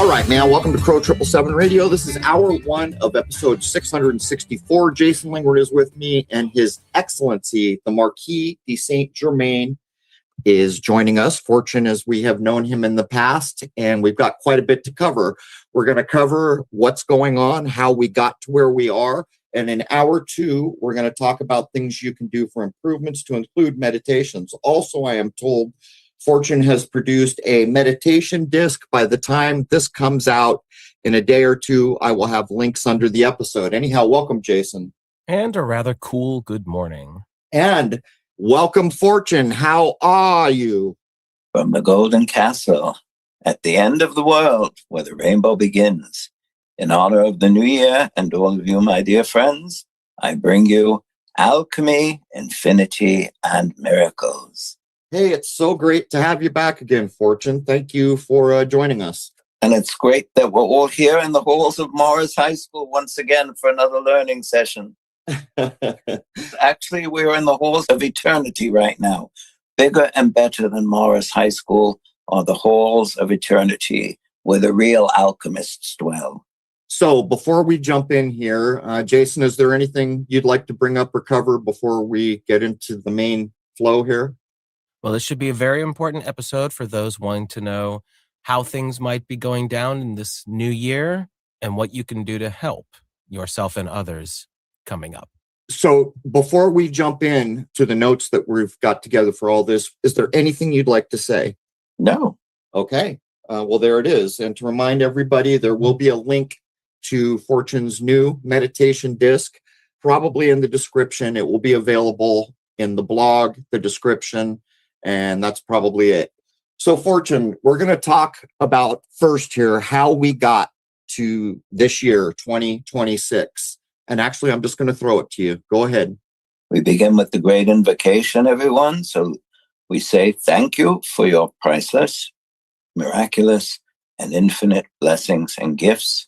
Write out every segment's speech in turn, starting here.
All right, man. Welcome to Crow 777 Radio. This is hour one of episode 664. Jason Lingward is with me, and His Excellency, the Marquis de Saint Germain, is joining us. Fortune, as we have known him in the past, and we've got quite a bit to cover. We're going to cover what's going on, how we got to where we are, and in hour two, we're going to talk about things you can do for improvements to include meditations. Also, I am told Fortune has produced a meditation disc. By the time this comes out in a day or two, I will have links under the episode. Anyhow, welcome, Jason. And a rather cool good morning. And welcome, Fortune. How are you? From the Golden Castle, at the end of the world, where the rainbow begins. In honor of the new year and all of you, my dear friends, I bring you alchemy, infinity, and miracles. Hey, it's so great to have you back again, Fortune. Thank you for joining us. And it's great that we're all here in the halls of Morris High School once again for another learning session. Actually, we're in the halls of eternity right now. Bigger and better than Morris High School are the halls of eternity, where the real alchemists dwell. So before we jump in here, Jason, is there anything you'd like to bring up or cover before we get into the main flow here? Well, this should be a very important episode for those wanting to know how things might be going down in this new year and what you can do to help yourself and others coming up. So before we jump in to the notes that we've got together for all this, is there anything you'd like to say? No. Okay. Well, there it is. And to remind everybody, there will be a link to Fortune's new meditation disc, probably in the description. It will be available in the blog, the description, and that's probably it. So, Fortune, we're going to talk about first here how we got to this year, 2026. And actually, I'm just going to throw it to you. Go ahead. We begin with the great invocation, everyone. So we say thank you for your priceless, miraculous, and infinite blessings and gifts.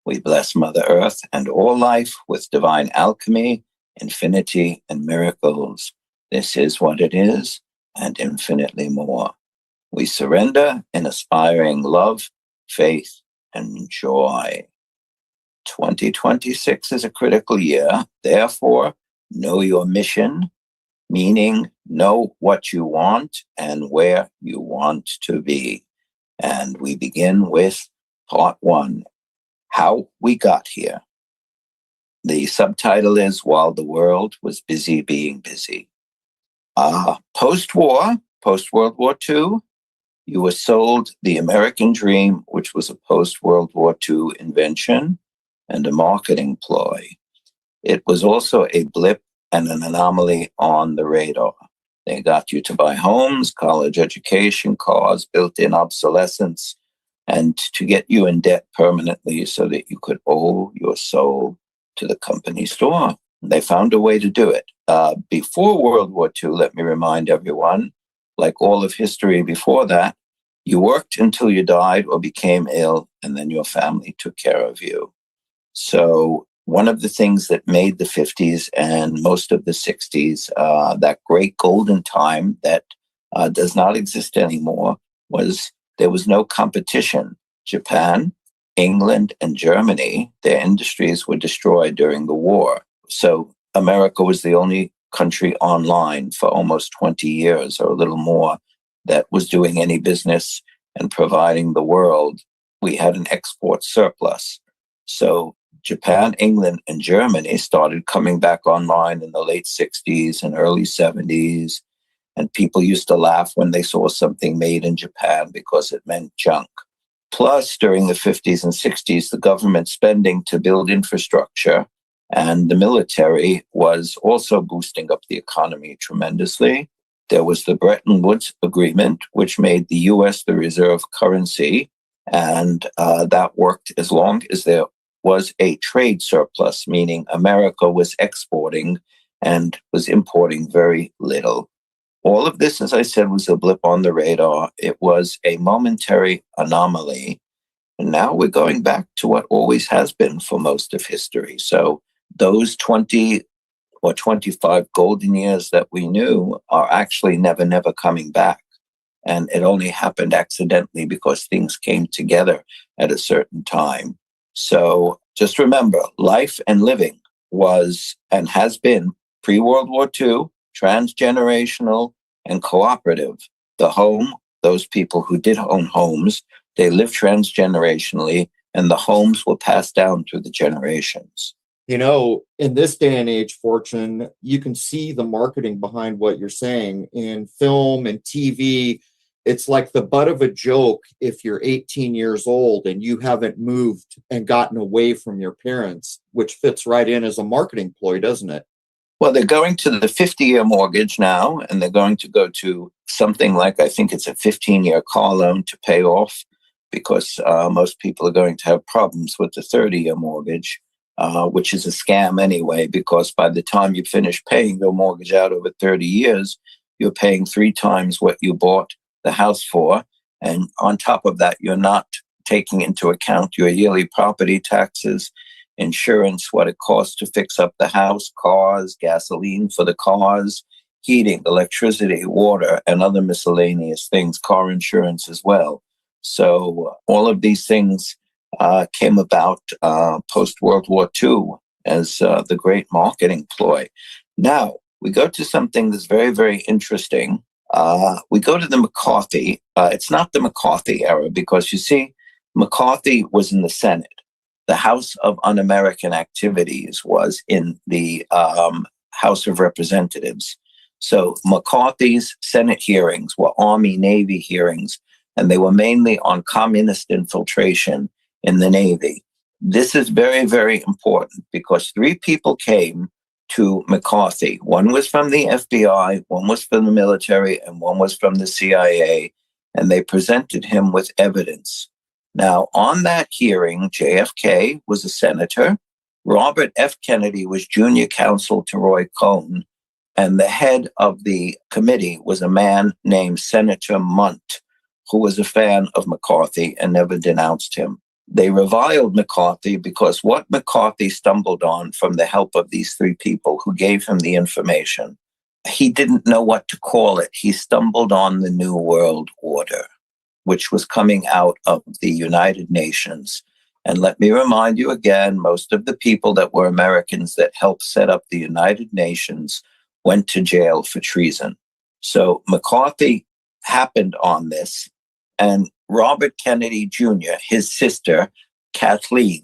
We bless Mother Earth and all life with divine alchemy, infinity, and miracles. This is what it is, and infinitely more. We surrender in aspiring love, faith, and joy. 2026 is a critical year. Therefore, know your mission, meaning know what you want and where you want to be. And we begin with part one, how we got here. The subtitle is While the World Was Busy Being Busy. Post-World War II, you were sold the American dream, which was a post-World War II invention and a marketing ploy. It was also a blip and an anomaly on the radar. They got you to buy homes, college education, cars, built-in obsolescence, and to get you in debt permanently so that you could owe your soul to the company store. They found a way to do it. Before World War II, let me remind everyone, like all of history before that, you worked until you died or became ill, and then your family took care of you. So one of the things that made the 50s and most of the 60s, that great golden time that does not exist anymore, was there was no competition. Japan, England, and Germany, their industries were destroyed during the war. So America was the only country online for almost 20 years or a little more that was doing any business and providing the world. We had an export surplus. So Japan, England, and Germany started coming back online in the late 60s and early 70s. And people used to laugh when they saw something made in Japan because it meant junk. Plus, during the 50s and 60s, the government spending to build infrastructure and the military was also boosting up the economy tremendously. There was the Bretton Woods Agreement, which made the U.S. the reserve currency. And that worked as long as there was a trade surplus, meaning America was exporting and was importing very little. All of this, as I said, was a blip on the radar. It was a momentary anomaly. And now we're going back to what always has been for most of history. So those 20 or 25 golden years that we knew are actually never coming back. And it only happened accidentally because things came together at a certain time. So just remember, life and living was and has been pre-World War II, transgenerational and cooperative. The home, those people who did own homes, they lived transgenerationally, and the homes were passed down through the generations. You know, in this day and age, Fortune, you can see the marketing behind what you're saying in film and TV. It's like the butt of a joke if you're 18 years old and you haven't moved and gotten away from your parents, which fits right in as a marketing ploy, doesn't it? Well, they're going to the 50-year mortgage now, and they're going to go to something like, I think it's a 15-year car loan to pay off, because most people are going to have problems with the 30-year mortgage, which is a scam anyway, because by the time you finish paying your mortgage out over 30 years, you're paying 3 times what you bought the house for. And on top of that, you're not taking into account your yearly property taxes, insurance, what it costs to fix up the house, cars, gasoline for the cars, heating, electricity, water, and other miscellaneous things, car insurance as well. So all of these things came about post-World War II as the great marketing ploy. Now, we go to something that's very, very interesting. We go to the McCarthy. It's not the McCarthy era, because you see, McCarthy was in the Senate. The House of Un-American Activities was in the House of Representatives. So McCarthy's Senate hearings were Army-Navy hearings, and they were mainly on communist infiltration in the Navy. This is very, very important, because 3 people came to McCarthy. One was from the FBI, one was from the military, and one was from the CIA, and they presented him with evidence. Now, on that hearing, JFK was a senator. Robert F. Kennedy was junior counsel to Roy Cohn, and the head of the committee was a man named Senator Munt, who was a fan of McCarthy and never denounced him. They reviled McCarthy because what McCarthy stumbled on from the help of these 3 people who gave him the information, he didn't know what to call it. He stumbled on the New World Order, which was coming out of the United Nations. And let me remind you again, most of the people that were Americans that helped set up the United Nations went to jail for treason. So McCarthy happened on this, and Robert Kennedy Jr., his sister, Kathleen,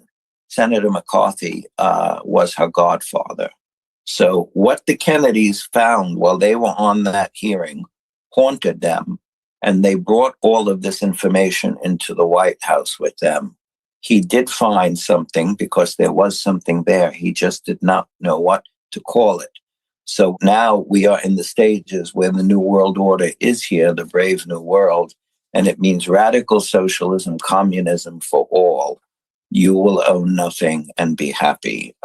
Senator McCarthy, was her godfather. So what the Kennedys found while they were on that hearing haunted them, and they brought all of this information into the White House with them. He did find something, because there was something there. He just did not know what to call it. So now we are in the stages where the New World Order is here, the brave new world, and it means radical socialism, communism for all. You will own nothing and be happy,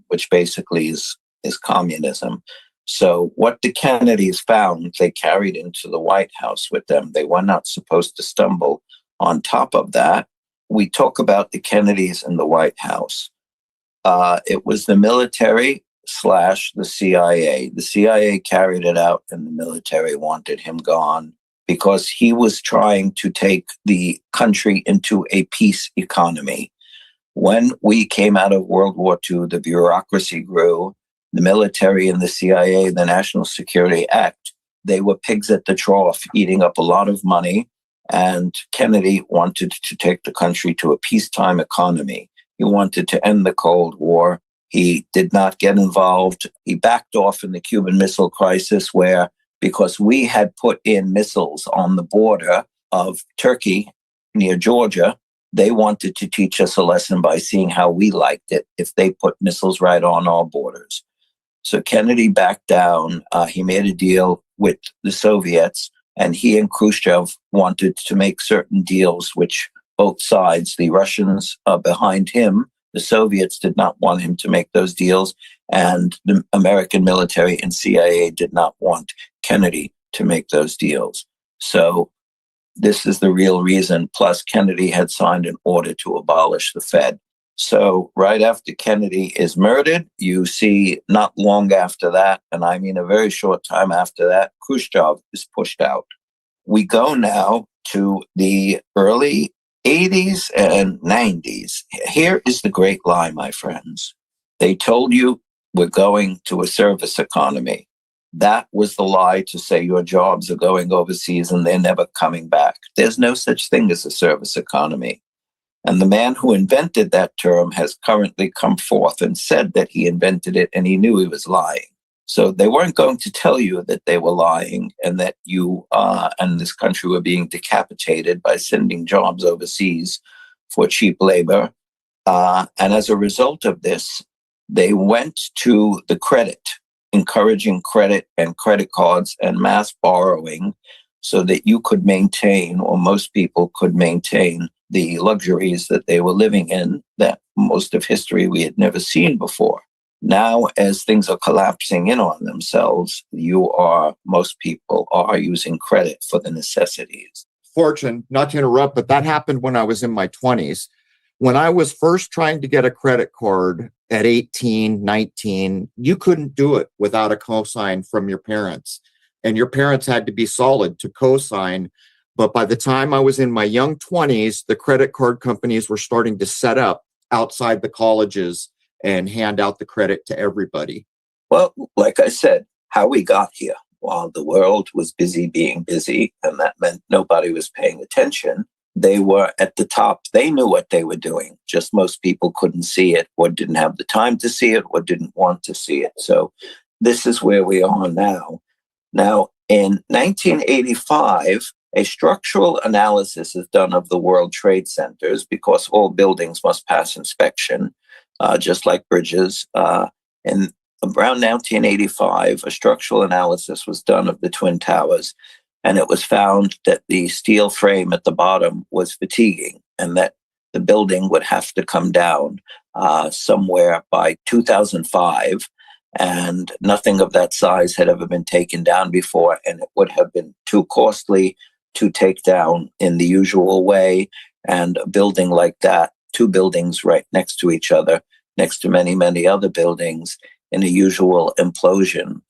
which basically is communism. So what the Kennedys found, they carried into the White House with them. They were not supposed to stumble on top of that. We talk about the Kennedys in the White House. It was the military / the CIA. The CIA carried it out, and the military wanted him gone because he was trying to take the country into a peace economy. When we came out of World War II, the bureaucracy grew. The military and the CIA, the National Security Act, they were pigs at the trough, eating up a lot of money. And Kennedy wanted to take the country to a peacetime economy. He wanted to end the Cold War. He did not get involved. He backed off in the Cuban Missile Crisis, where, because we had put in missiles on the border of Turkey near Georgia, they wanted to teach us a lesson by seeing how we liked it if they put missiles right on our borders. So Kennedy backed down. He made a deal with the Soviets, and he and Khrushchev wanted to make certain deals, which both sides, the Russians behind him, the Soviets did not want him to make those deals, and the American military and CIA did not want Kennedy to make those deals. So this is the real reason. Plus, Kennedy had signed an order to abolish the Fed. So right after Kennedy is murdered, you see not long after that, and I mean a very short time after that, Khrushchev is pushed out. We go now to the early 80s and 90s, here is the great lie, my friends. They told you we're going to a service economy. That was the lie, to say your jobs are going overseas and they're never coming back. There's no such thing as a service economy. And the man who invented that term has currently come forth and said that he invented it and he knew he was lying. So they weren't going to tell you that they were lying and that you and this country were being decapitated by sending jobs overseas for cheap labor. And as a result of this, they went to the credit, encouraging credit and credit cards and mass borrowing so that you could maintain, or most people could maintain, the luxuries that they were living in, that most of history we had never seen before. Now, as things are collapsing in on themselves, most people are using credit for the necessities. Fortune, not to interrupt, but that happened when I was in my 20s. When I was first trying to get a credit card at 18, 19, you couldn't do it without a cosign from your parents. And your parents had to be solid to cosign. But by the time I was in my young 20s, the credit card companies were starting to set up outside the colleges and hand out the credit to everybody. Well, like I said, how we got here, while the world was busy being busy, and that meant nobody was paying attention, they were at the top. They knew what they were doing. Just most people couldn't see it, or didn't have the time to see it, or didn't want to see it. So this is where we are now. Now, in 1985, a structural analysis is done of the World Trade Centers, because all buildings must pass inspection, just like bridges. And around 1985, a structural analysis was done of the Twin Towers, and it was found that the steel frame at the bottom was fatiguing and that the building would have to come down somewhere by 2005. And nothing of that size had ever been taken down before, and it would have been too costly to take down in the usual way. And a building like that, two buildings right next to each other, next to many, many other buildings, in a usual implosion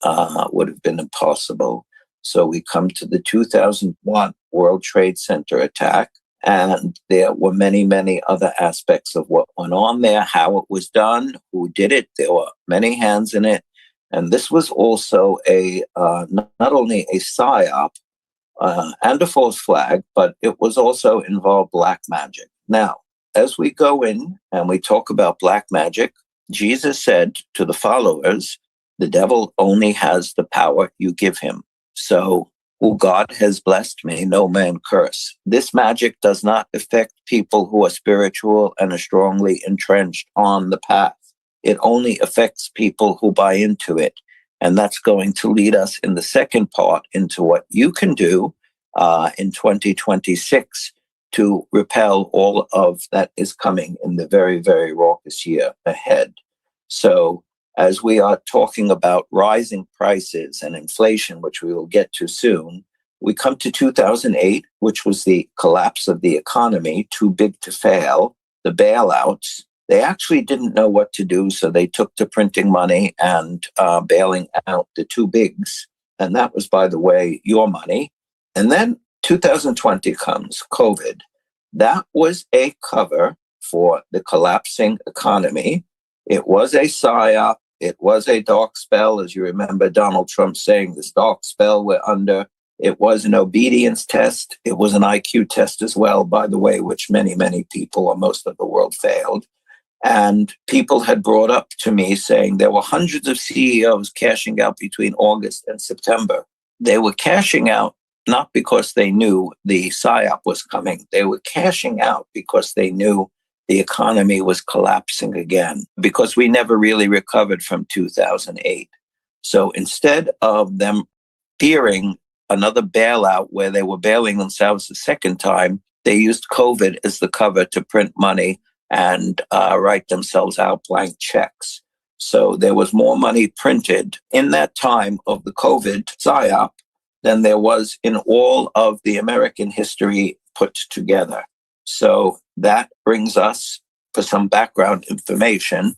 would have been impossible. So we come to the 2001 World Trade Center attack, and there were many, many other aspects of what went on there, how it was done, who did it. There were many hands in it. And this was also not only a psyop and a false flag, but it was also involved black magic. Now, as we go in and we talk about black magic, Jesus said to the followers, the devil only has the power you give him. So, who God has blessed me, no man curse. This magic does not affect people who are spiritual and are strongly entrenched on the path. It only affects people who buy into it. And that's going to lead us in the second part into what you can do in 2026 to repel all of that is coming in the very, very raucous year ahead. So, as we are talking about rising prices and inflation, which we will get to soon, we come to 2008, which was the collapse of the economy, too big to fail, the bailouts. They actually didn't know what to do, so they took to printing money and bailing out the too bigs. And that was, by the way, your money. And then 2020 comes, COVID. That was a cover for the collapsing economy. It was a psyop. It was a dark spell, as you remember Donald Trump saying, this dark spell we're under. It was an obedience test. It was an IQ test as well, by the way, which many, many people or most of the world failed. And people had brought up to me saying there were hundreds of CEOs cashing out between August and September. They were cashing out not because they knew the psyop was coming. They were cashing out because they knew the economy was collapsing again, because we never really recovered from 2008. So instead of them fearing another bailout where they were bailing themselves a second time, they used COVID as the cover to print money and write themselves out blank checks. So there was more money printed in that time of the COVID psyop than there was in all of the American history put together. So that brings us for some background information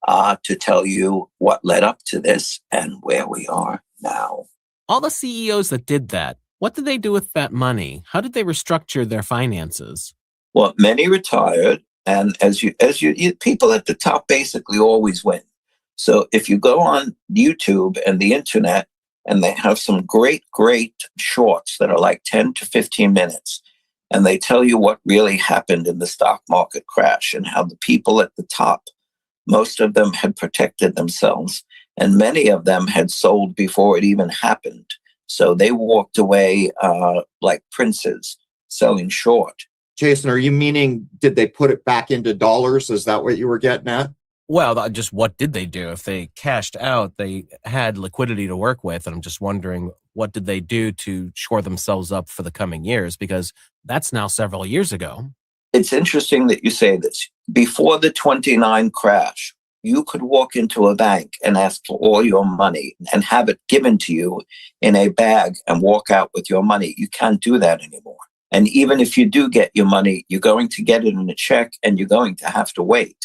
to tell you what led up to this and where we are now. All the CEOs that did that, what did they do with that money? How did they restructure their finances? Well, many retired, and people at the top basically always win. So if you go on YouTube and the internet, and they have some great shorts that are like 10 to 15 minutes, and they tell you what really happened in the stock market crash and how the people at the top, most of them had protected themselves, and many of them had sold before it even happened. So they walked away like princes selling short. Jason, are you meaning, did they put it back into dollars? Is that what you were getting at? Well, just what did they do? If they cashed out, they had liquidity to work with. And I'm just wondering, what did they do to shore themselves up for the coming years? Because that's now several years ago. It's interesting that you say this. Before the 29 crash, you could walk into a bank and ask for all your money and have it given to you in a bag and walk out with your money. You can't do that anymore. And even if you do get your money, you're going to get it in a check and you're going to have to wait.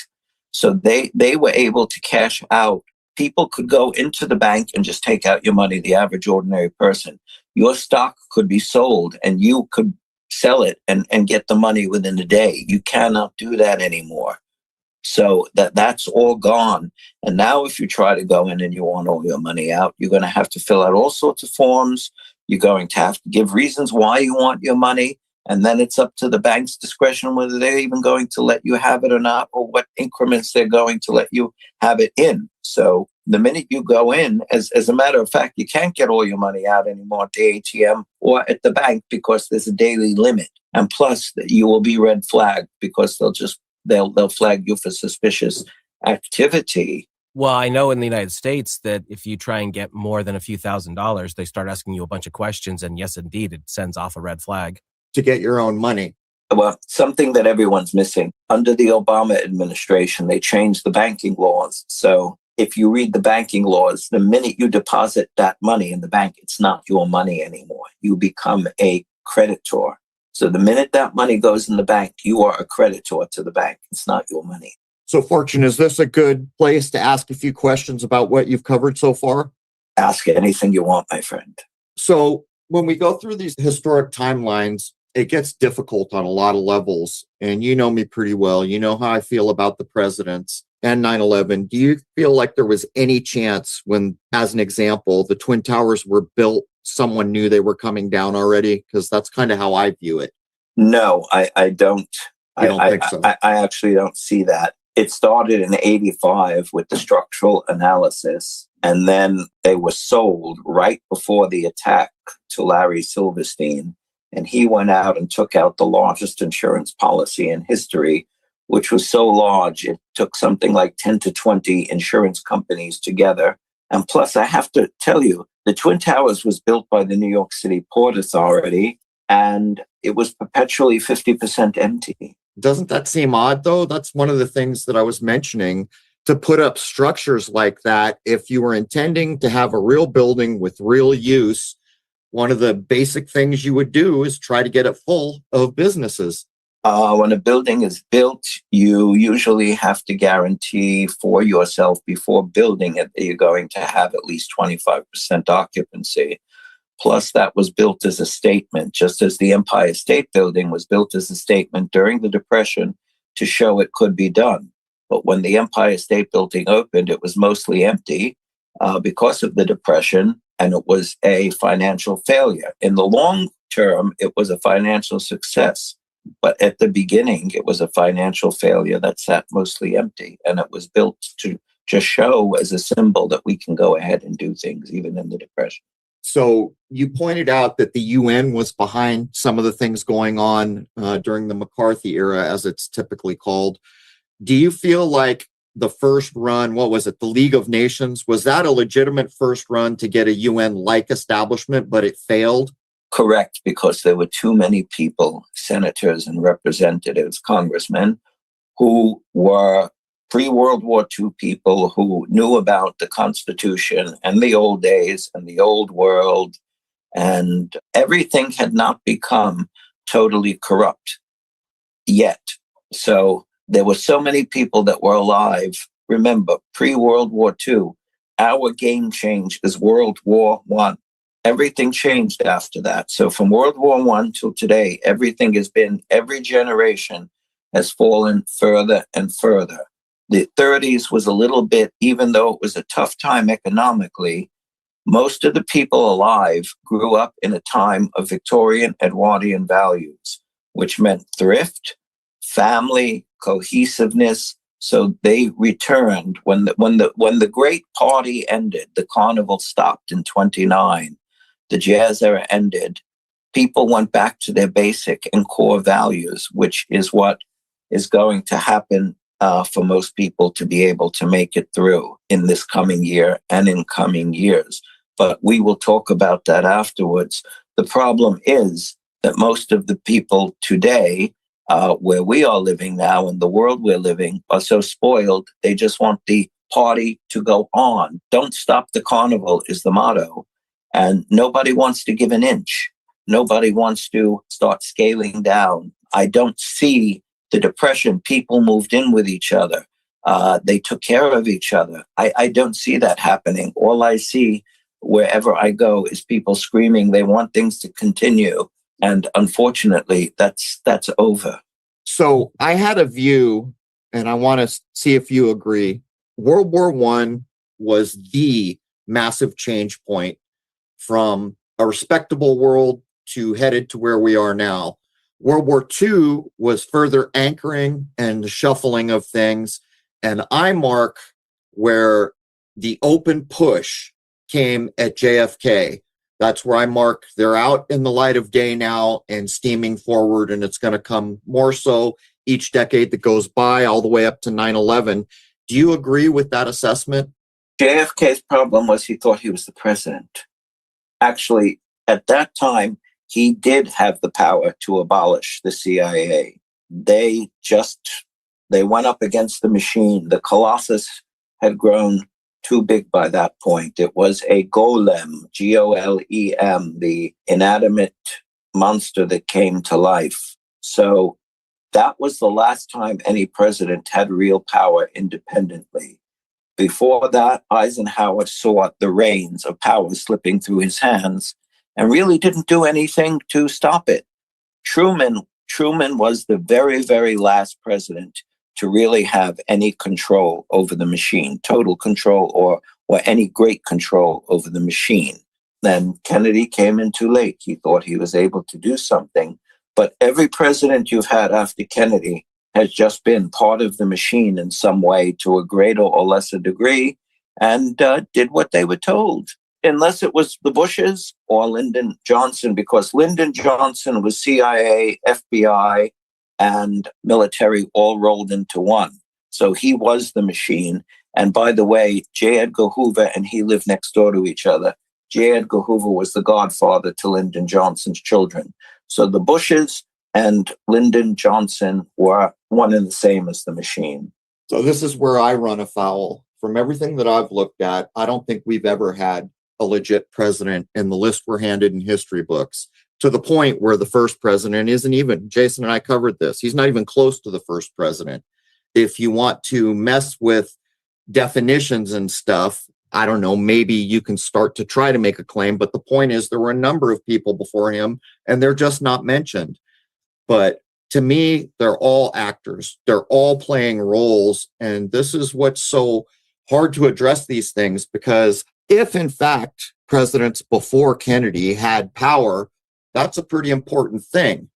So they were able to cash out. People could go into the bank and just take out your money, the average ordinary person. Your stock could be sold and you could sell it and get the money within a day. You cannot do that anymore. So that's all gone. And now if you try to go in and you want all your money out, you're going to have to fill out all sorts of forms. You're going to have to give reasons why you want your money. And then it's up to the bank's discretion whether they're even going to let you have it or not, or what increments they're going to let you have it in. So the minute you go in, as a matter of fact, you can't get all your money out anymore at the ATM or at the bank because there's a daily limit. And plus, you will be red flagged because they'll flag you for suspicious activity. Well, I know in the United States that if you try and get more than a few $1,000s, they start asking you a bunch of questions. And yes, indeed, it sends off a red flag. To get your own money. Well, something that everyone's missing. Under the Obama administration, they changed the banking laws. So if you read the banking laws, the minute you deposit that money in the bank, it's not your money anymore. You become a creditor. So the minute that money goes in the bank, you are a creditor to the bank. It's not your money. So, Fortune, is this a good place to ask a few questions about what you've covered so far? Ask anything you want, my friend. So when we go through these historic timelines, it gets difficult on a lot of levels. And you know me pretty well. You know how I feel about the presidents and 9/11. Do you feel like there was any chance when, as an example, the Twin Towers were built, someone knew they were coming down already? Because that's kind of how I view it. No, I don't. I don't think so. I actually don't see that. It started in 85 with the structural analysis, and then they were sold right before the attack to Larry Silverstein. And he went out and took out the largest insurance policy in history, which was so large, it took something like 10 to 20 insurance companies together. And plus, I have to tell you, the Twin Towers was built by the New York City Port Authority, and it was perpetually 50% empty. Doesn't that seem odd, though? That's one of the things that I was mentioning. To put up structures like that, if you were intending to have a real building with real use, one of the basic things you would do is try to get it full of businesses. When a building is built, you usually have to guarantee for yourself before building it that you're going to have at least 25% occupancy. Plus, that was built as a statement, just as the Empire State Building was built as a statement during the Depression to show it could be done. But when the Empire State Building opened, it was mostly empty because of the Depression, and it was a financial failure. In the long term, it was a financial success. But at the beginning, it was a financial failure that sat mostly empty. And it was built to just show as a symbol that we can go ahead and do things even in the Depression. So you pointed out that the UN was behind some of the things going on during the McCarthy era, as it's typically called. Do you feel like the first run, what was it, the League of Nations, was that a legitimate first run to get a UN-like establishment, but it failed? Correct, because there were too many people, senators and representatives, congressmen, who were pre-World War II people who knew about the Constitution and the old days and the old world, and everything had not become totally corrupt yet. So there were so many people that were alive. Remember, pre-World War II, our game change is World War I. everything changed after that. So from World War I till today, everything has been, every generation has fallen further and further. The 30s was a little bit, even though it was a tough time economically, most of the people alive grew up in a time of Victorian Edwardian values, which meant thrift, family, cohesiveness. So they returned when the great party ended, the carnival stopped in 29, the jazz era ended. People went back to their basic and core values, which is what is going to happen for most people to be able to make it through in this coming year and in coming years. But we will talk about that afterwards. The problem is that most of the people today, where we are living now in the world we're living, are so spoiled, they just want the party to go on. Don't stop the carnival is the motto. And nobody wants to give an inch. Nobody wants to start scaling down. I don't see the depression. People moved in with each other. They took care of each other. I don't see that happening. All I see wherever I go is people screaming they want things to continue. And unfortunately, that's over. So I had a view, and I want to see if you agree. World War I was the massive change point from a respectable world to headed to where we are now. World War II was further anchoring and the shuffling of things. And I mark where the open push came at JFK. That's where I mark they're out in the light of day now and steaming forward, and it's going to come more so each decade that goes by, all the way up to 9/11. Do you agree with that assessment? JFK's problem was he thought he was the president. Actually, at that time, he did have the power to abolish the CIA. They went up against the machine. The Colossus had grown too big by that point. It was a golem, Golem, the inanimate monster that came to life. So that was the last time any president had real power independently. Before that, Eisenhower saw the reins of power slipping through his hands and really didn't do anything to stop it. Truman was the very, very last president to really have any control over the machine, total control or any great control over the machine. Then Kennedy came in too late. He thought he was able to do something. But every president you've had after Kennedy has just been part of the machine in some way to a greater or lesser degree and did what they were told. Unless it was the Bushes or Lyndon Johnson, because Lyndon Johnson was CIA, FBI, and military all rolled into one. So he was the machine. And by the way, J. Edgar Hoover and he lived next door to each other. J. Edgar Hoover was the godfather to Lyndon Johnson's children. So the Bushes and Lyndon Johnson were one and the same as the machine. So this is where I run afoul. From everything that I've looked at, I don't think we've ever had a legit president in the list we're handed in history books, to the point where the first president isn't even, Jason and I covered this, he's not even close to the first president. If you want to mess with definitions and stuff, I don't know, maybe you can start to try to make a claim, but the point is there were a number of people before him and they're just not mentioned. But to me, they're all actors. They're all playing roles. And this is what's so hard to address these things, because if in fact presidents before Kennedy had power, that's a pretty important thing.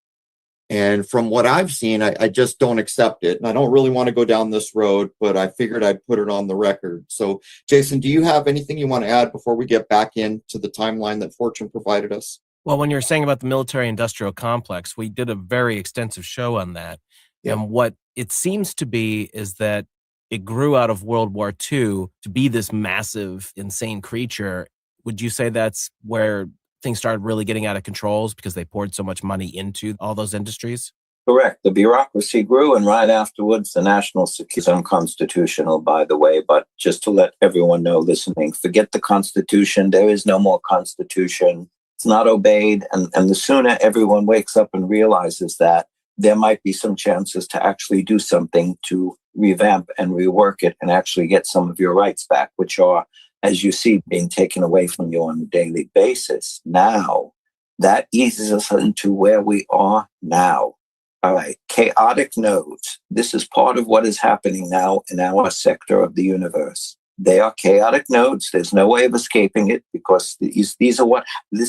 And from what I've seen, I just don't accept it. And I don't really want to go down this road, but I figured I'd put it on the record. So, Jason, do you have anything you want to add before we get back into the timeline that Fortune provided us? Well, when you're saying about the military-industrial complex, we did a very extensive show on that. Yeah. And what it seems to be is that it grew out of World War II to be this massive, insane creature. Would you say that's where things started really getting out of controls because they poured so much money into all those industries? Correct. The bureaucracy grew, and right afterwards, the national security is unconstitutional, by the way. But just to let everyone know listening, forget the Constitution. There is no more Constitution. It's not obeyed. And the sooner everyone wakes up and realizes that, there might be some chances to actually do something to revamp and rework it and actually get some of your rights back, which are as you see, being taken away from you on a daily basis. Now, that eases us into where we are now. All right, chaotic nodes. This is part of what is happening now in our sector of the universe. They are chaotic nodes. There's no way of escaping it because this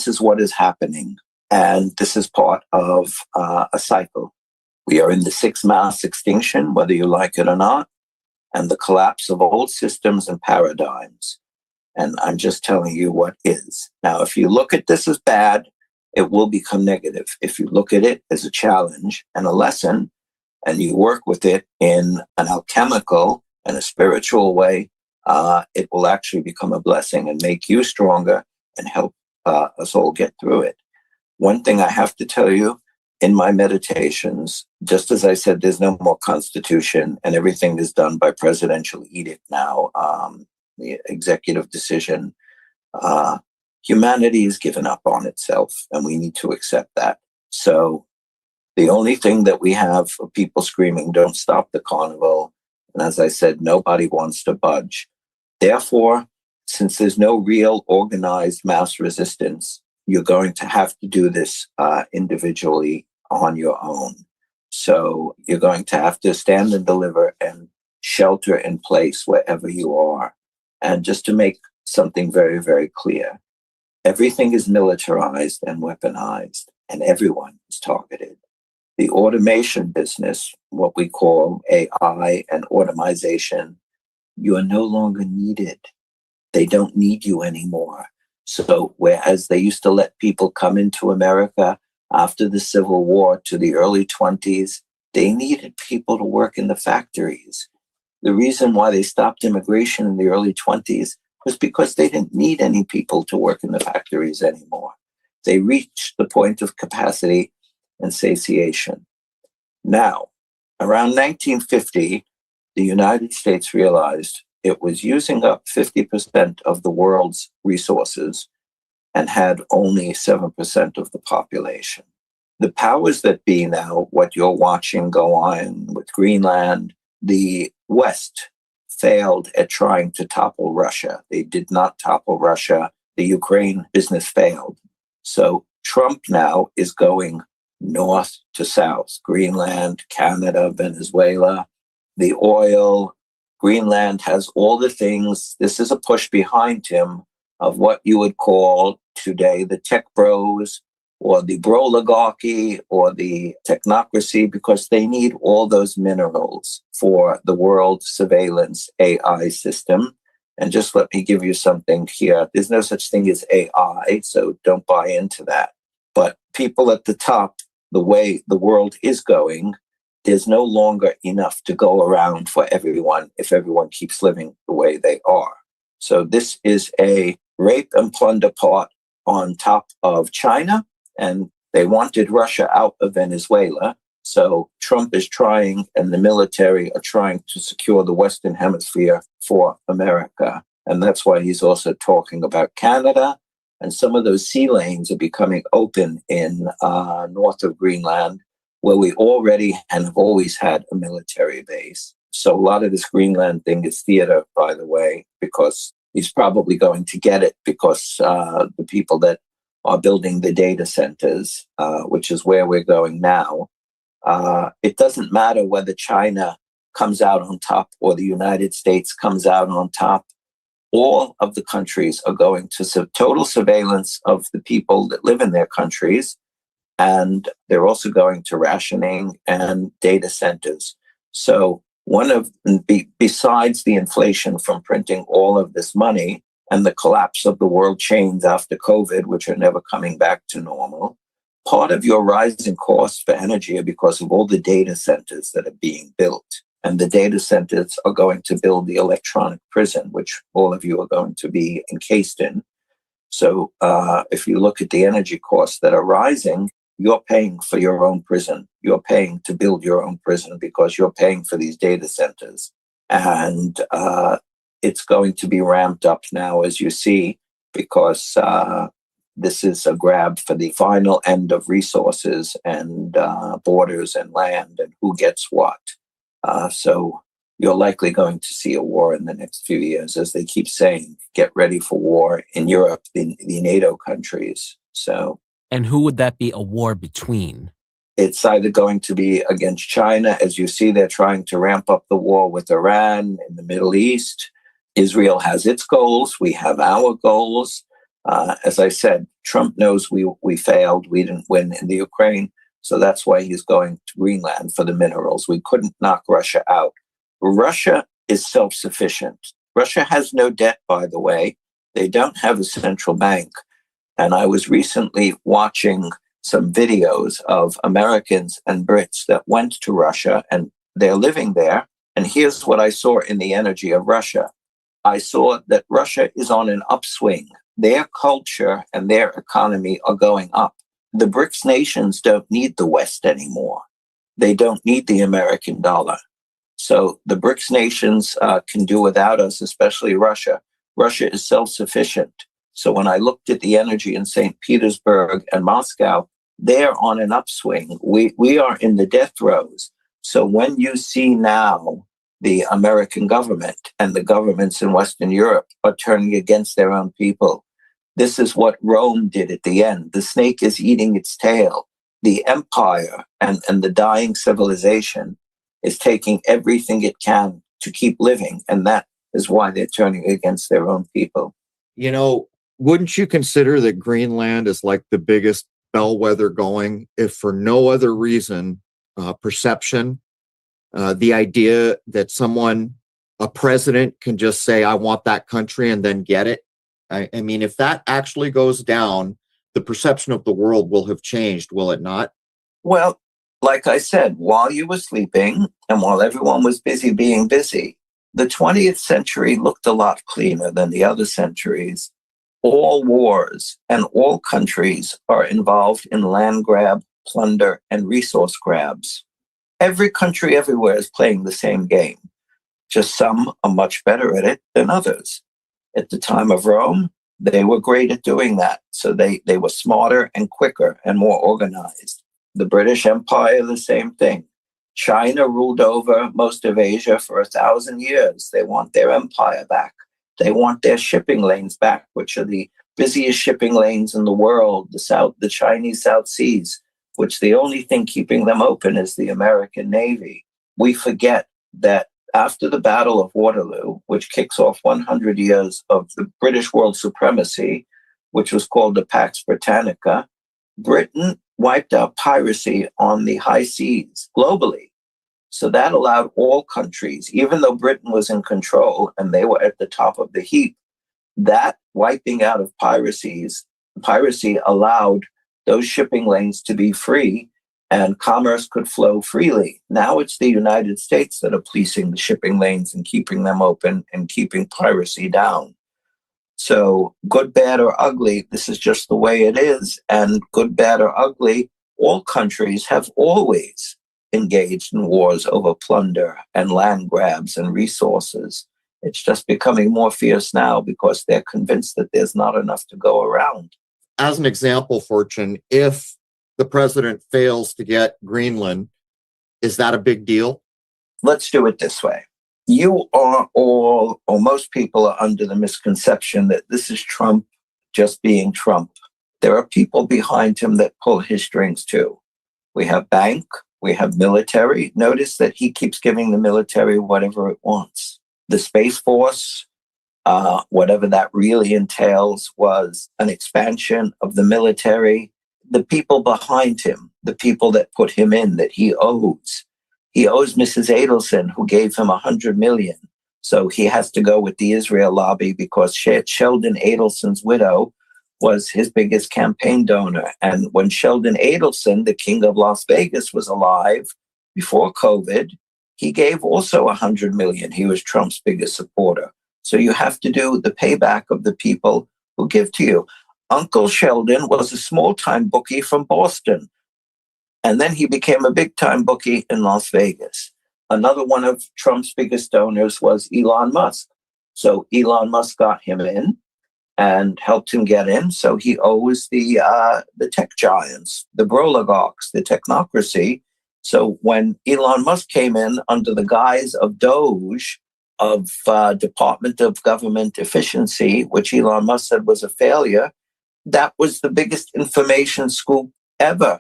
is what is happening. And this is part of a cycle. We are in the sixth mass extinction, whether you like it or not, and the collapse of old systems and paradigms. And I'm just telling you what is. Now, if you look at this as bad, it will become negative. If you look at it as a challenge and a lesson, and you work with it in an alchemical and a spiritual way, it will actually become a blessing and make you stronger and help us all get through it. One thing I have to tell you, in my meditations, just as I said, there's no more constitution and everything is done by presidential edict now, the executive decision. Humanity has given up on itself, and we need to accept that. So the only thing that we have are people screaming, "Don't stop the carnival." And as I said, nobody wants to budge. Therefore, since there's no real organized mass resistance, you're going to have to do this individually on your own. So you're going to have to stand and deliver and shelter in place wherever you are. And just to make something very, very clear, everything is militarized and weaponized, and everyone is targeted. The automation business, what we call AI and automation, you are no longer needed. They don't need you anymore. So whereas they used to let people come into America after the Civil War to the early 20s, they needed people to work in the factories. The reason why they stopped immigration in the early 20s was because they didn't need any people to work in the factories anymore. They reached the point of capacity and satiation. Now, around 1950, the United States realized it was using up 50% of the world's resources and had only 7% of the population. The powers that be now, what you're watching go on with Greenland, the West failed at trying to topple Russia. They did not topple Russia. The Ukraine business failed. So Trump now is going north to south, Greenland, Canada, Venezuela, the oil. Greenland has all the things. This is a push behind him of what you would call today the tech bros or the broligarchy or the technocracy, because they need all those minerals for the world surveillance AI system. And just let me give you something here. There's no such thing as AI, so don't buy into that. But people at the top, the way the world is going, there's no longer enough to go around for everyone if everyone keeps living the way they are. So this is a rape and plunder part on top of China, and they wanted Russia out of Venezuela. So Trump is trying, and the military are trying to secure the Western Hemisphere for America. And that's why he's also talking about Canada. And some of those sea lanes are becoming open in north of Greenland, where we already and have always had a military base. So a lot of this Greenland thing is theater, by the way, because he's probably going to get it because the people that are building the data centers, which is where we're going now, it doesn't matter whether China comes out on top or the United States comes out on top. All of the countries are going to total surveillance of the people that live in their countries. And they're also going to rationing and data centers. So besides the inflation from printing all of this money and the collapse of the world chains after COVID, which are never coming back to normal, part of your rising costs for energy are because of all the data centers that are being built. And the data centers are going to build the electronic prison, which all of you are going to be encased in. So if you look at the energy costs that are rising, you're paying for your own prison. You're paying to build your own prison because you're paying for these data centers. And it's going to be ramped up now, as you see, because this is a grab for the final end of resources and borders and land and who gets what. So you're likely going to see a war in the next few years, as they keep saying, get ready for war in Europe, the NATO countries. So, And who would that be a war between? it's either going to be against China. As you see, they're trying to ramp up the war with Iran in the Middle East. Israel has its goals. We have our goals. As I said, Trump knows we failed. We didn't win in the Ukraine. So that's why he's going to Greenland for the minerals. We couldn't knock Russia out. Russia is self-sufficient. Russia has no debt, by the way. They don't have a central bank. And I was recently watching some videos of Americans and Brits that went to Russia, and they're living there. And here's what I saw in the energy of Russia. I saw that Russia is on an upswing. Their culture and their economy are going up. The BRICS nations don't need the West anymore. They don't need the American dollar. So the BRICS nations can do without us, especially Russia. Russia is self-sufficient. So when I looked at the energy in St. Petersburg and Moscow, they're on an upswing. We are in the death throes. So when you see now the American government and the governments in Western Europe are turning against their own people, this is what Rome did at the end. The snake is eating its tail. The empire and the dying civilization is taking everything it can to keep living. And that is why they're turning against their own people. You know, wouldn't you consider that Greenland is like the biggest bellwether going, if for no other reason, perception, the idea that a president can just say, I want that country and then get it. I mean, if that actually goes down, the perception of the world will have changed, will it not? Well, like I said, while you were sleeping and while everyone was busy being busy, the 20th century looked a lot cleaner than the other centuries. All wars and all countries are involved in land grab, plunder, and resource grabs. Every country everywhere is playing the same game. Just some are much better at it than others. At the time of Rome, they were great at doing that. So they were smarter and quicker and more organized. The British Empire, the same thing. China ruled over most of Asia for 1,000 years. They want their empire back. They want their shipping lanes back, which are the busiest shipping lanes in the world, the Chinese South Seas, which the only thing keeping them open is the American Navy. We forget that after the Battle of Waterloo, which kicks off 100 years of the British world supremacy, which was called the Pax Britannica, Britain wiped out piracy on the high seas globally. So that allowed all countries, even though Britain was in control and they were at the top of the heap, that wiping out of piracy allowed those shipping lanes to be free and commerce could flow freely. Now it's the United States that are policing the shipping lanes and keeping them open and keeping piracy down. So good, bad, or ugly, this is just the way it is. And good, bad, or ugly, all countries have always engaged in wars over plunder and land grabs and resources. It's just becoming more fierce now because they're convinced that there's not enough to go around. As an example, Fortune, if the president fails to get Greenland, is that a big deal? Let's do it this way. You are all, or most people are under the misconception that this is Trump just being Trump. There are people behind him that pull his strings too. We have bank, we have military. Notice that he keeps giving the military whatever it wants. The Space Force, whatever that really entails, was an expansion of the military. The people behind him, the people that put him in, that he owes. He owes Mrs. Adelson, who gave him $100 million. So he has to go with the Israel lobby because Sheldon Adelson's widow was his biggest campaign donor. And when Sheldon Adelson, the king of Las Vegas, was alive before COVID, he gave also $100 million. He was Trump's biggest supporter. So you have to do the payback of the people who give to you. Uncle Sheldon was a small-time bookie from Boston. And then he became a big-time bookie in Las Vegas. Another one of Trump's biggest donors was Elon Musk. So Elon Musk got him in and helped him get in. So he owes the tech giants, the oligarchs, the technocracy. So when Elon Musk came in under the guise of Doge, of Department of Government Efficiency, which Elon Musk said was a failure, that was the biggest information scoop ever.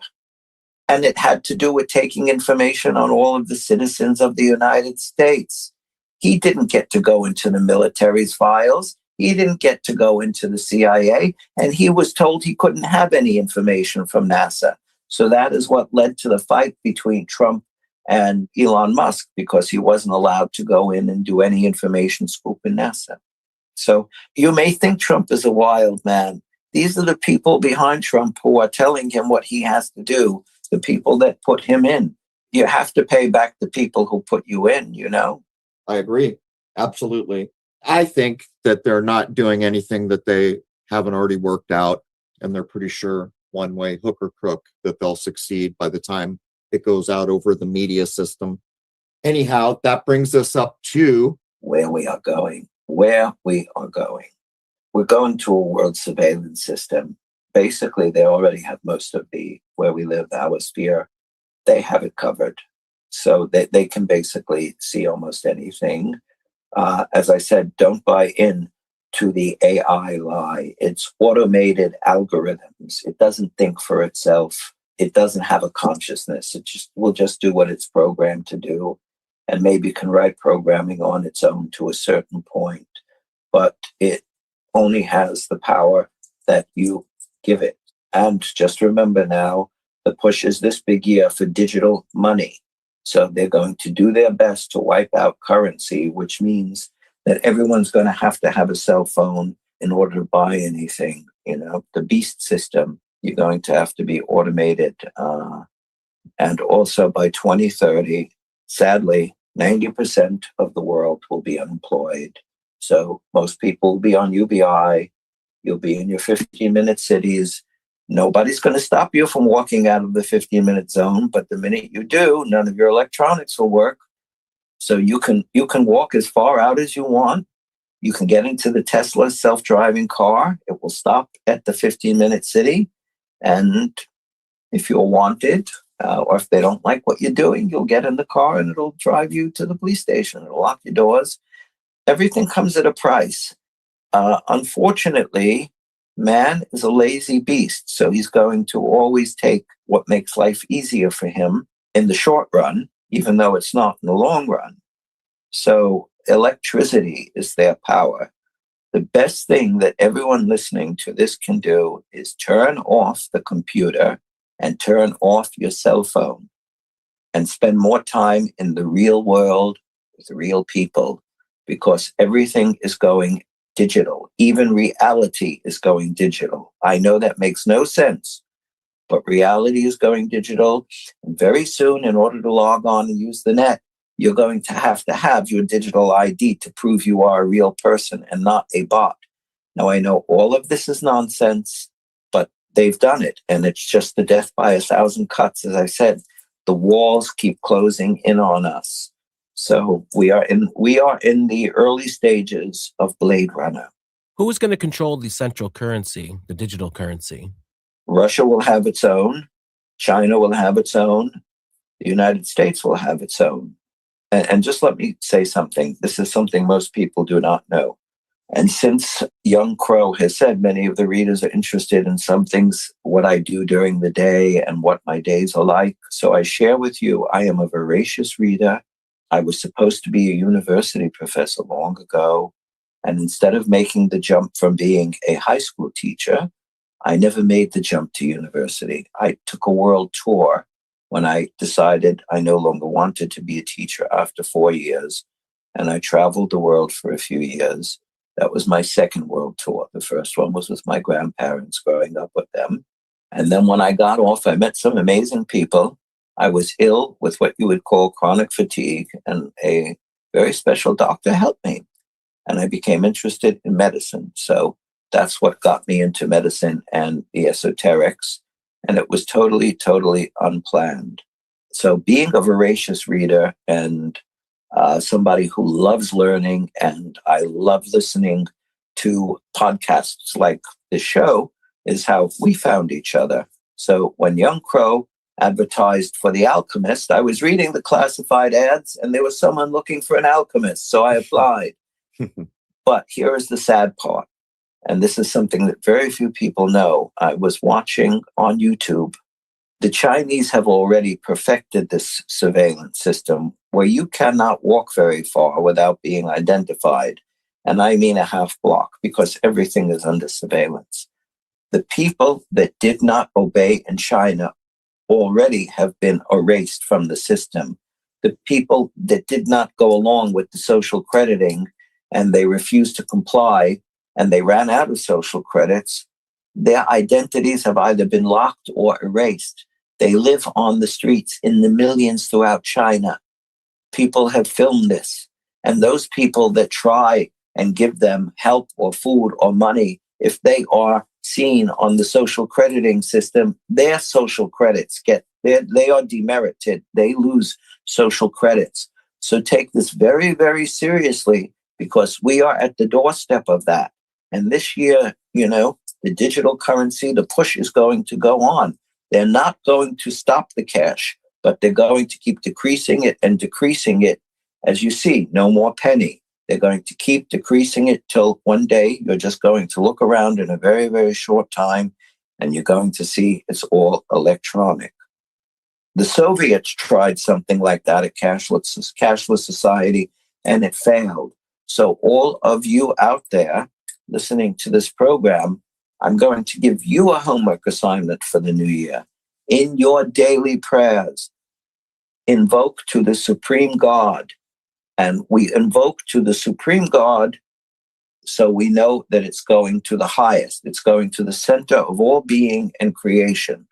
And it had to do with taking information on all of the citizens of the United States. He didn't get to go into the military's files. He didn't get to go into the CIA. And he was told he couldn't have any information from NASA. So that is what led to the fight between Trump and Elon Musk, because he wasn't allowed to go in and do any information scoop in NASA. So you may think Trump is a wild man. These are the people behind Trump who are telling him what he has to do, the people that put him in. You have to pay back the people who put you in, you know? I agree. Absolutely. I think that they're not doing anything that they haven't already worked out, and they're pretty sure one way, hook or crook, that they'll succeed by the time it goes out over the media system. Anyhow, that brings us up to where we are going. We're going to a world surveillance system. Basically, they already have most of where we live, our sphere, they have it covered. So they can basically see almost anything. As I said, don't buy in to the AI lie. It's automated algorithms. It doesn't think for itself. It doesn't have a consciousness. It will just do what it's programmed to do, and maybe can write programming on its own to a certain point. But it only has the power that you give it. And just remember now, the push is this big year for digital money. So they're going to do their best to wipe out currency, which means that everyone's going to have a cell phone in order to buy anything. You know, the beast system, you're going to have to be automated. And also by 2030, sadly, 90% of the world will be unemployed. So most people will be on UBI. You'll be in your 15-minute cities. Nobody's going to stop you from walking out of the 15-minute zone. But the minute you do, none of your electronics will work. So you can walk as far out as you want. You can get into the Tesla self-driving car. It will stop at the 15-minute city. And if you're wanted, or if they don't like what you're doing, you'll get in the car and it'll drive you to the police station. It'll lock your doors. Everything comes at a price. Unfortunately, man is a lazy beast. So he's going to always take what makes life easier for him in the short run, even though it's not in the long run. So electricity is their power. The best thing that everyone listening to this can do is turn off the computer and turn off your cell phone and spend more time in the real world with real people, because everything is going digital. Even reality is going digital. I know that makes no sense, but reality is going digital. And very soon, in order to log on and use the net, you're going to have your digital ID to prove you are a real person and not a bot. Now, I know all of this is nonsense, but they've done it. And it's just the death by 1,000 cuts. As I said, the walls keep closing in on us. So we are in the early stages of Blade Runner. Who is going to control the central currency, the digital currency? Russia will have its own. China will have its own. The United States will have its own. And just let me say something. This is something most people do not know. And since Young Crow has said many of the readers are interested in some things, what I do during the day and what my days are like. So I share with you, I am a voracious reader. I was supposed to be a university professor long ago. And instead of making the jump from being a high school teacher, I never made the jump to university. I took a world tour when I decided I no longer wanted to be a teacher after 4 years. And I traveled the world for a few years. That was my second world tour. The first one was with my grandparents, growing up with them. And then when I got off, I met some amazing people. I was ill with what you would call chronic fatigue, and a very special doctor helped me. And I became interested in medicine. So that's what got me into medicine and the esoterics. And it was totally, totally unplanned. So being a voracious reader and somebody who loves learning, and I love listening to podcasts like this show, is how we found each other. So when Young Crow advertised for the alchemist. I was reading the classified ads and there was someone looking for an alchemist, so I applied. But here is the sad part, and this is something that very few people know. I was watching on YouTube. The Chinese have already perfected this surveillance system where you cannot walk very far without being identified. And I mean a half block, because everything is under surveillance. The people that did not obey in China already have been erased from the system. The people that did not go along with the social crediting and they refused to comply and they ran out of social credits, their identities have either been locked or erased. They live on the streets in the millions throughout China. People have filmed this. And those people that try and give them help or food or money, if they are seen on the social crediting system, their social credits they are demerited. They lose social credits. So take this very, very seriously, because we are at the doorstep of that. And this year, the digital currency, the push is going to go on. They're not going to stop the cash, but they're going to keep decreasing it and decreasing it. As you see, no more penny. They're going to keep decreasing it till one day you're just going to look around in a very, very short time and you're going to see it's all electronic. The Soviets tried something like that, a cashless society, and it failed. So all of you out there listening to this program, I'm going to give you a homework assignment for the new year. In your daily prayers, invoke to the Supreme God. And we invoke to the Supreme God so we know that it's going to the highest. It's going to the center of all being and creation.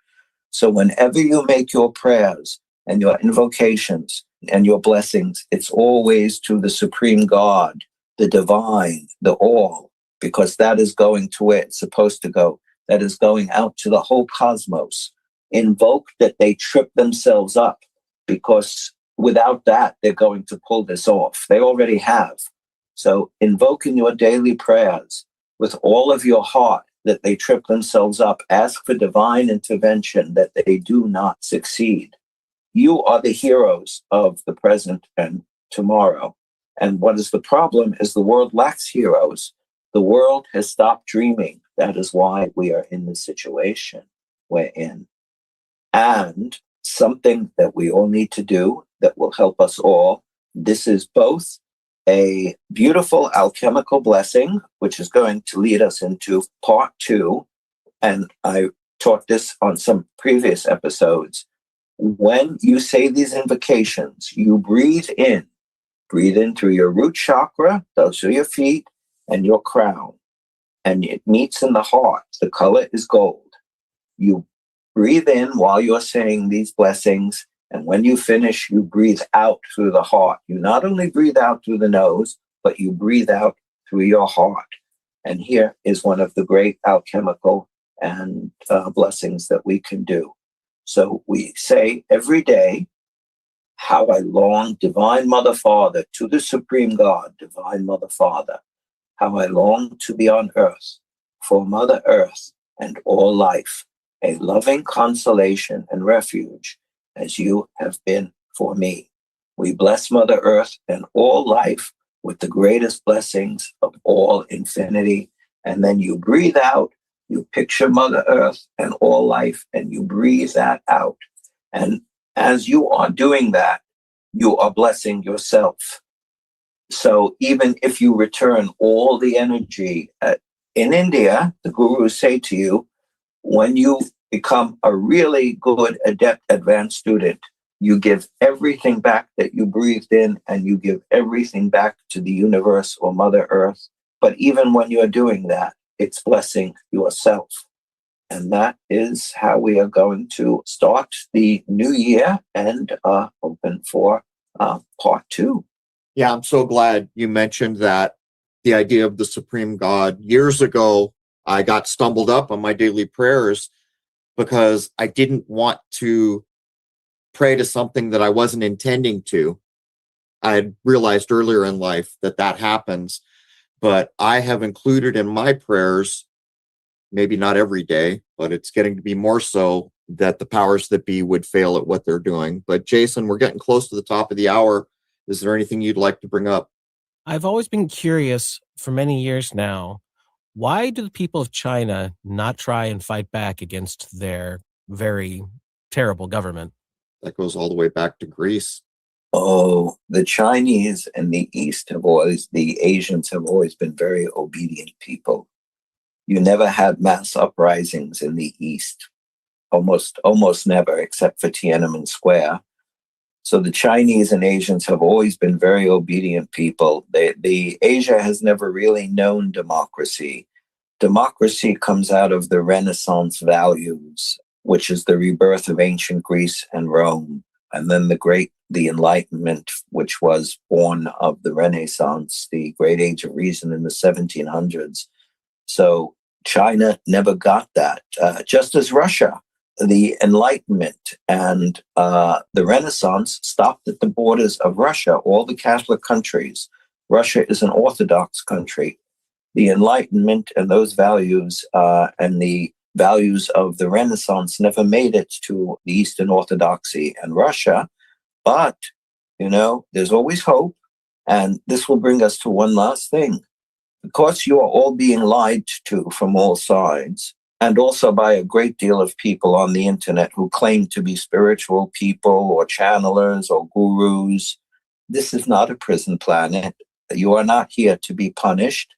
So whenever you make your prayers and your invocations and your blessings, it's always to the Supreme God, the divine, the all, because that is going to where it's supposed to go. That is going out to the whole cosmos. Invoke that they trip themselves up, because without that, they're going to pull this off. They already have. So invoke in your daily prayers with all of your heart that they trip themselves up. Ask for divine intervention that they do not succeed. You are the heroes of the present and tomorrow. And what is the problem is the world lacks heroes. The world has stopped dreaming. That is why we are in the situation we're in. And something that we all need to do that will help us all. This is both a beautiful alchemical blessing, which is going to lead us into part 2. And I taught this on some previous episodes. When you say these invocations, you breathe in through your root chakra, those are your feet, and your crown. And it meets in the heart. The color is gold. You breathe in while you're saying these blessings. And when you finish, you breathe out through the heart. You not only breathe out through the nose, but you breathe out through your heart. And here is one of the great alchemical and blessings that we can do. So we say every day, how I long, Divine Mother Father, to the Supreme God, Divine Mother Father, how I long to be on earth, for Mother Earth and all life, a loving consolation and refuge, as you have been for me. We bless Mother Earth and all life with the greatest blessings of all infinity. And then you breathe out, you picture Mother Earth and all life, and you breathe that out. And as you are doing that, you are blessing yourself. So even if you return all the energy, in India, the gurus say to you, when you become a really good, adept, advanced student, you give everything back that you breathed in, and you give everything back to the universe or Mother Earth. But even when you're doing that, it's blessing yourself. And that is how we are going to start the new year and open for part 2. Yeah, I'm so glad you mentioned that, the idea of the Supreme God. Years ago, I got stumbled up on my daily prayers because I didn't want to pray to something that I wasn't intending to. I had realized earlier in life that happens, but I have included in my prayers, maybe not every day, but it's getting to be more so, that the powers that be would fail at what they're doing. But Jason, we're getting close to the top of the hour. Is there anything you'd like to bring up? I've always been curious for many years now. Why do the people of China not try and fight back against their very terrible government? That goes all the way back to Greece. Oh, the Chinese and the Asians have always been very obedient people. You never had mass uprisings in the East, almost never, except for Tiananmen Square. So the Chinese and Asians have always been very obedient people. The Asia has never really known democracy. Democracy comes out of the Renaissance values, which is the rebirth of ancient Greece and Rome, and then the Enlightenment, which was born of the Renaissance, the great age of reason in the 1700s. So China never got that, just as Russia. The Enlightenment and the Renaissance stopped at the borders of Russia, all the Catholic countries. Russia is an Orthodox country. The Enlightenment and those values and the values of the Renaissance never made it to the Eastern Orthodoxy and Russia. But, there's always hope. And this will bring us to one last thing. Because you are all being lied to from all sides, and also by a great deal of people on the internet who claim to be spiritual people or channelers or gurus. This is not a prison planet. You are not here to be punished.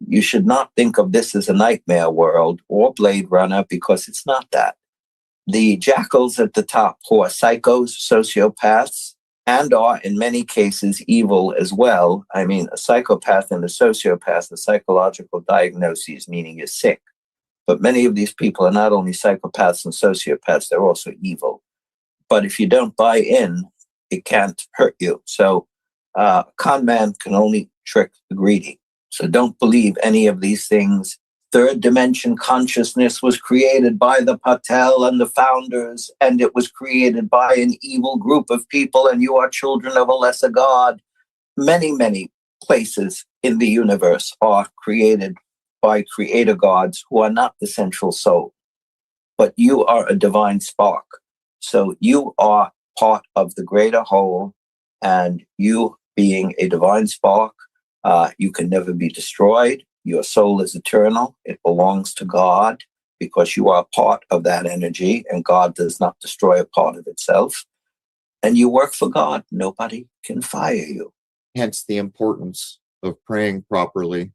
You should not think of this as a nightmare world or Blade Runner, because it's not that. The jackals at the top, who are psychos, sociopaths, and are in many cases evil as well. I mean, a psychopath and a sociopath are psychological diagnoses, meaning you're sick. But many of these people are not only psychopaths and sociopaths, they're also evil. But if you don't buy in, it can't hurt you. So a con man can only trick the greedy. So don't believe any of these things. Third dimension consciousness was created by the Patel and the founders, and it was created by an evil group of people, and you are children of a lesser God. Many, many places in the universe are created by creator gods who are not the central soul, but you are a divine spark. So you are part of the greater whole, and you being a divine spark, you can never be destroyed. Your soul is eternal. It belongs to God because you are part of that energy, and God does not destroy a part of itself. And you work for God. Nobody can fire you. Hence the importance of praying properly,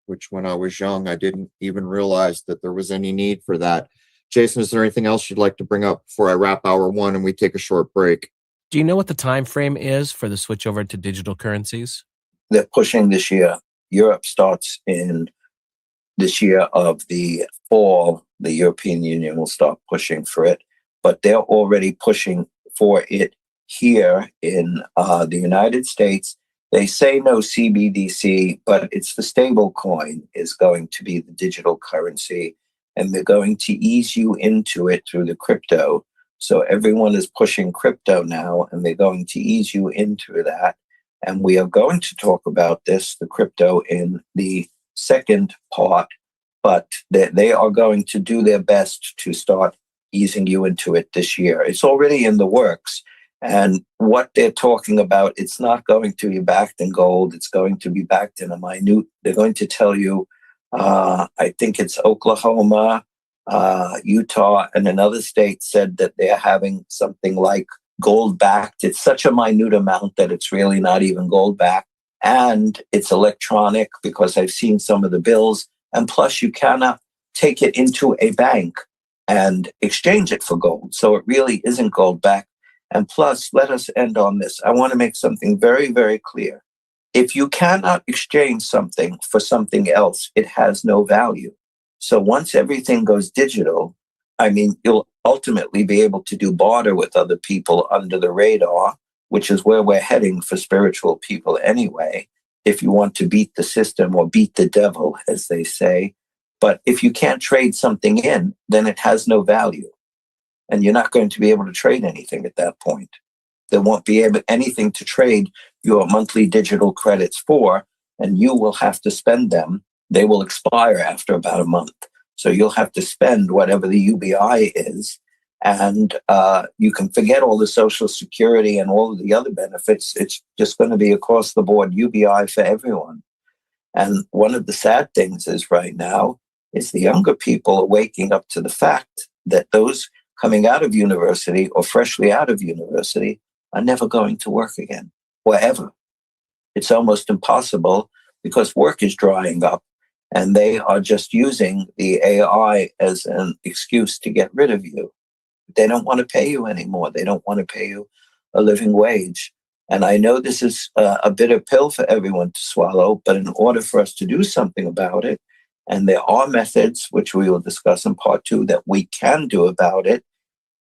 which when I was young, I didn't even realize that there was any need for that. Jason, is there anything else you'd like to bring up before I wrap hour one and we take a short break? Do you know what the time frame is for the switch over to digital currencies? They're pushing this year. Europe starts in this year of the fall. The European Union will start pushing for it, but they're already pushing for it here in the United States. They say no CBDC, but it's the stable coin is going to be the digital currency, and they're going to ease you into it through the crypto. So everyone is pushing crypto now, and they're going to ease you into that. And we are going to talk about this, the crypto, in the second part, but they are going to do their best to start easing you into it this year. It's already in the works. And what they're talking about, it's not going to be backed in gold. It's going to be backed in a minute. They're going to tell you, I think it's Oklahoma, Utah, and another state said that they're having something like gold backed. It's such a minute amount that it's really not even gold backed. And it's electronic because I've seen some of the bills. And plus, you cannot take it into a bank and exchange it for gold. So it really isn't gold backed. And plus, let us end on this. I want to make something very, very clear. If you cannot exchange something for something else, it has no value. So once everything goes digital, I mean, you'll ultimately be able to do barter with other people under the radar, which is where we're heading for spiritual people anyway, if you want to beat the system or beat the devil, as they say. But if you can't trade something in, then it has no value. And you're not going to be able to trade anything at that point. There won't be anything to trade your monthly digital credits for, and you will have to spend them. They will expire after about a month. So you'll have to spend whatever the UBI is, And you can forget all the Social Security and all of the other benefits. It's just going to be across the board UBI for everyone. And one of the sad things is right now is the younger people are waking up to the fact that those coming out of university or freshly out of university are never going to work again, or ever. It's almost impossible because work is drying up and they are just using the AI as an excuse to get rid of you. They don't want to pay you anymore. They don't want to pay you a living wage. And I know this is a bitter pill for everyone to swallow, but in order for us to do something about it, and there are methods, which we will discuss in part 2, that we can do about it,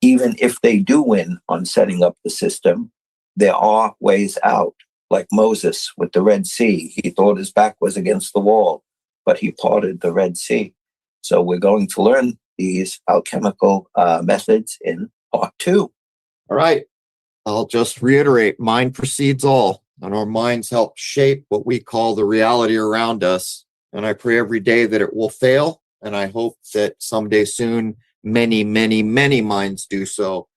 even if they do win on setting up the system, there are ways out. Like Moses with the Red Sea. He thought his back was against the wall, but he parted the Red Sea. So we're going to learn these alchemical methods in part 2. All right. I'll just reiterate, mind precedes all, and our minds help shape what we call the reality around us. And I pray every day that it will fail. And I hope that someday soon, many, many, many minds do so.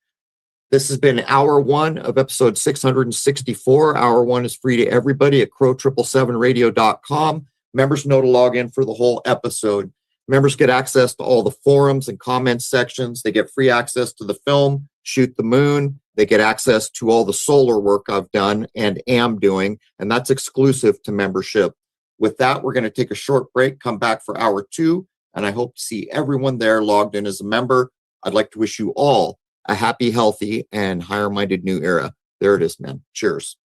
This has been hour 1 of episode 664. Hour 1 is free to everybody at crow777radio.com. Members know to log in for the whole episode. Members get access to all the forums and comments sections. They get free access to the film, Shoot the Moon. They get access to all the solar work I've done and am doing, and that's exclusive to membership. With that, we're going to take a short break, come back for hour 2, and I hope to see everyone there logged in as a member. I'd like to wish you all a happy, healthy, and higher-minded new era. There it is, man. Cheers.